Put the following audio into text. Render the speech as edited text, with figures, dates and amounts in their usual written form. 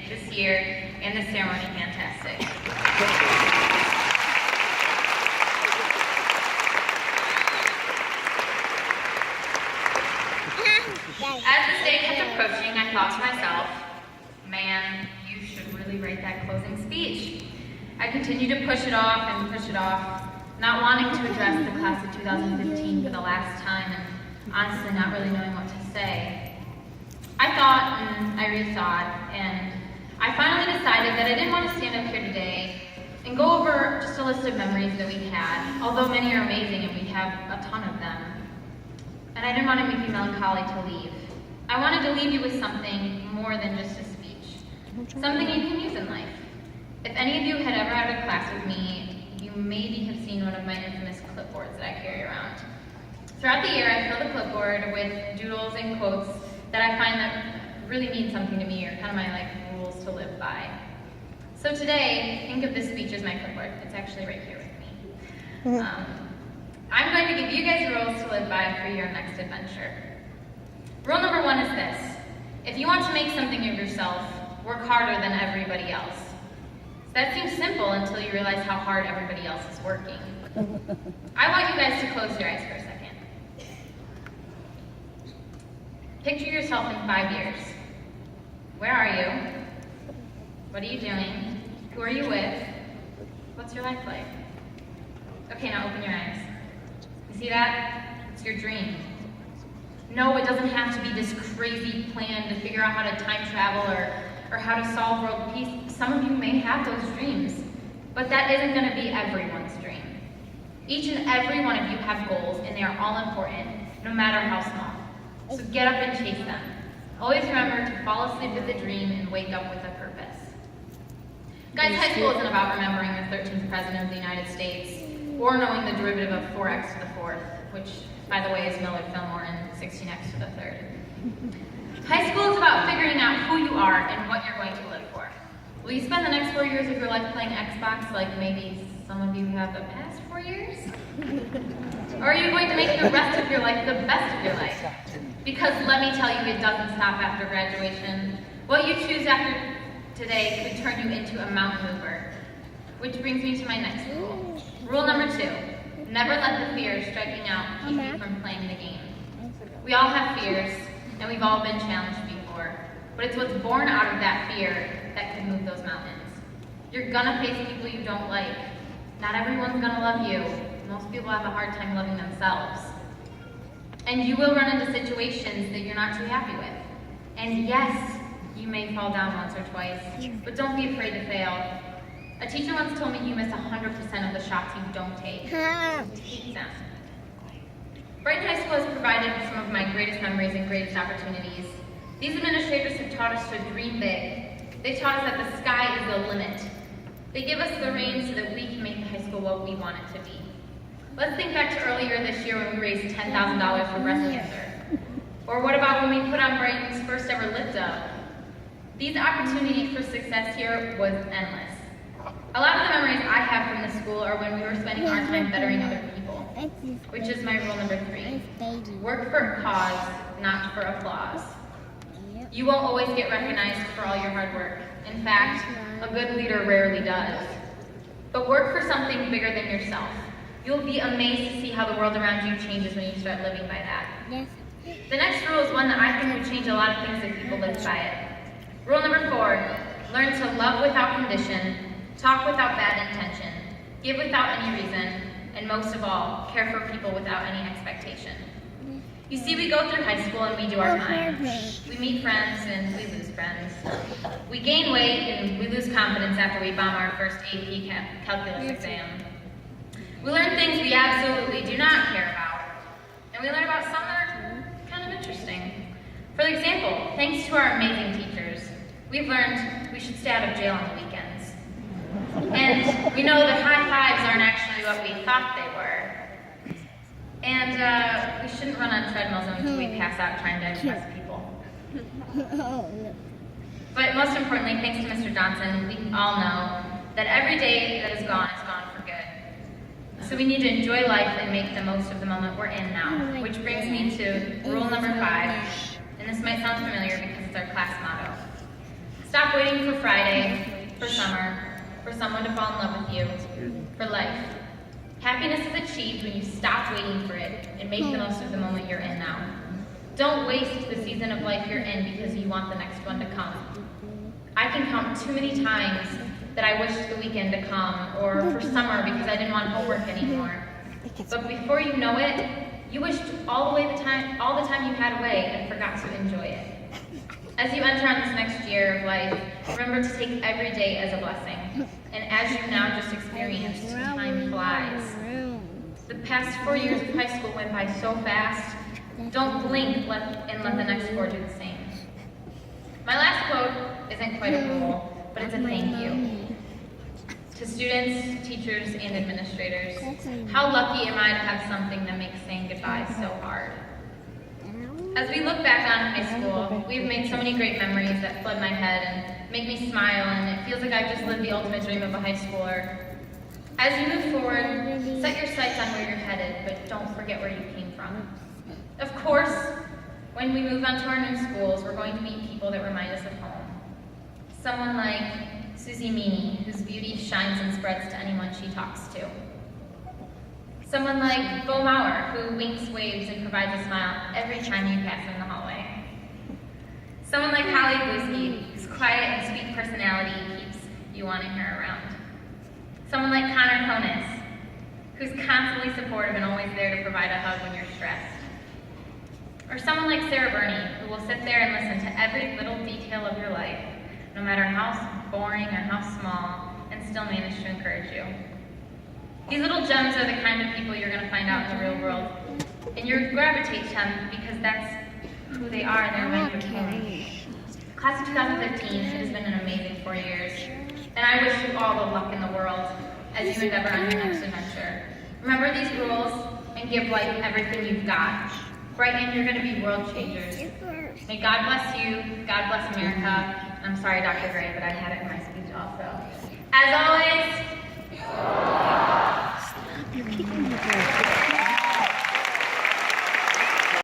make this year and the ceremony fantastic. As this day kept approaching, I thought to myself, man, you should really write that closing speech. I continued to push it off and push it off, not wanting to address the class of 2015 for the last time and honestly not really knowing what to say. I thought and I rethought, and I finally decided that I didn't want to stand up here today and go over just a list of memories that we had, although many are amazing and we have a ton of them. And I didn't want to make you melancholy to leave. I wanted to leave you with something more than just a speech, something you can use in life. If any of you had ever had a class with me, you maybe have seen one of my infamous clipboards that I carry around. Throughout the year, I fill the clipboard with doodles and quotes that I find that really mean something to me, or kind of my rules to live by. So today, think of this speech as my clipboard. It's actually right here with me. I'm going to give you guys rules to live by for your next adventure. Rule number 1 is this: if you want to make something of yourself, work harder than everybody else. That seems simple until you realize how hard everybody else is working. I want you guys to close your eyes for a second. Picture yourself in 5 years. Where are you? What are you doing? Who are you with? What's your life like? Okay, now open your eyes. You see that? It's your dream. No, it doesn't have to be this crazy plan to figure out how to time travel or how to solve world peace. Some of you may have those dreams, but that isn't going to be everyone's dream. Each and every one of you have goals, and they are all important, no matter how small. So get up and chase them. Always remember to fall asleep with a dream and wake up with a purpose. Guys, high school isn't about remembering the 13th President of the United States, or knowing the derivative of 4x to the 4th, which, by the way, is Millard Fillmore and 16x to the 3rd. High school is about figuring out who you are and what you're going to live for. Will you spend the next 4 years of your life playing Xbox like maybe some of you have the past 4 years? Or are you going to make the rest of your life the best of your life? Because let me tell you, it doesn't stop after graduation. What you choose after today could turn you into a mountain mover. Which brings me to my next rule. Rule number 2, never let the fear of striking out keep you from playing the game. We all have fears, and we've all been challenged before, but it's what's born out of that fear that can move those mountains. You're gonna face people you don't like. Not everyone's gonna love you. Most people have a hard time loving themselves. And you will run into situations that you're not too happy with. And yes, you may fall down once or twice, but don't be afraid to fail. A teacher once told me you miss 100% of the shots you don't take. Take them. Brighton High School has provided some of my greatest memories and greatest opportunities. These administrators have taught us to dream big. They taught us that the sky is the limit. They give us the reins so that we can make the high school what we want it to be. Let's think back to earlier this year when we raised $10,000 for breast cancer. Or what about when we put on Brighton's first ever lift up? These opportunities for success here was endless. A lot of the memories I have from the school are when we were spending our time bettering other people, which is my rule number 3. Work for a cause, not for applause. You won't always get recognized for all your hard work. In fact, a good leader rarely does. But work for something bigger than yourself. You'll be amazed to see how the world around you changes when you start living by that. The next rule is one that I think would change a lot of things if people lived by it. Rule number 4, learn to love without condition, talk without bad intention, give without any reason, and most of all, care for people without any expectation. You see, we go through high school and we do our time. We meet friends and we lose friends. We gain weight and we lose confidence after we bomb our first AP calculus exam. We learn things we absolutely do not care about. And we learn about some that are kind of interesting. For example, thanks to our amazing teachers, we've learned we should stay out of jail on the weekends. And we know that high fives aren't actually what we thought they were. And we shouldn't run on treadmills until we pass out trying to impress people. But most importantly, thanks to Mr. Johnson, we all know that every day that is gone for good. So we need to enjoy life and make the most of the moment we're in now, which brings me to rule number 5. And this might sound familiar because it's our class motto. Stop waiting for Friday, for summer, for someone to fall in love with you, for life. Happiness is achieved when you stop waiting for it and make the most of the moment you're in now. Don't waste the season of life you're in because you want the next one to come. I can count too many times that I wished the weekend to come, or for summer because I didn't want homework anymore. But before you know it, you wished all the time you had away and forgot to enjoy it. As you enter on this next year of life, remember to take every day as a blessing. And as you now just experienced, time flies. The past 4 years of high school went by so fast. Don't blink and let the next 4 do the same. My last quote isn't quite a rule, but it's a thank you. To students, teachers, and administrators, how lucky am I to have something that makes saying goodbye so hard? As we look back on high school, we've made so many great memories that flood my head and make me smile, and it feels like I've just lived the ultimate dream of a high schooler. As you move forward, set your sights on where you're headed, but don't forget where you came from. Of course, when we move on to our new schools, we're going to meet people that remind us of home. Someone like Susie Meany, whose beauty shines and spreads to anyone she talks to. Someone like Bo Mauer, who winks, waves, and provides a smile every time you pass in the hallway. Someone like Holly Bluesky, whose quiet and sweet personality keeps you wanting her around. Someone like Connor Konis, who's constantly supportive and always there to provide a hug when you're stressed. Or someone like Sarah Burney, who will sit there and listen to every little detail of your life, no matter how boring or how small, and still manage to encourage you. These little gems are the kind of people you're going to find out in the real world, and you gravitate to them because that's who they are and they're meant to be. Class of 2015, it has been an amazing 4 years, and I wish you all the luck in the world as you endeavor on your next adventure. Remember these rules and give life everything you've got. Brighton, you're going to be world changers. May God bless you, God bless America. I'm sorry, Dr. Gray, but I had it in my speech also. As always,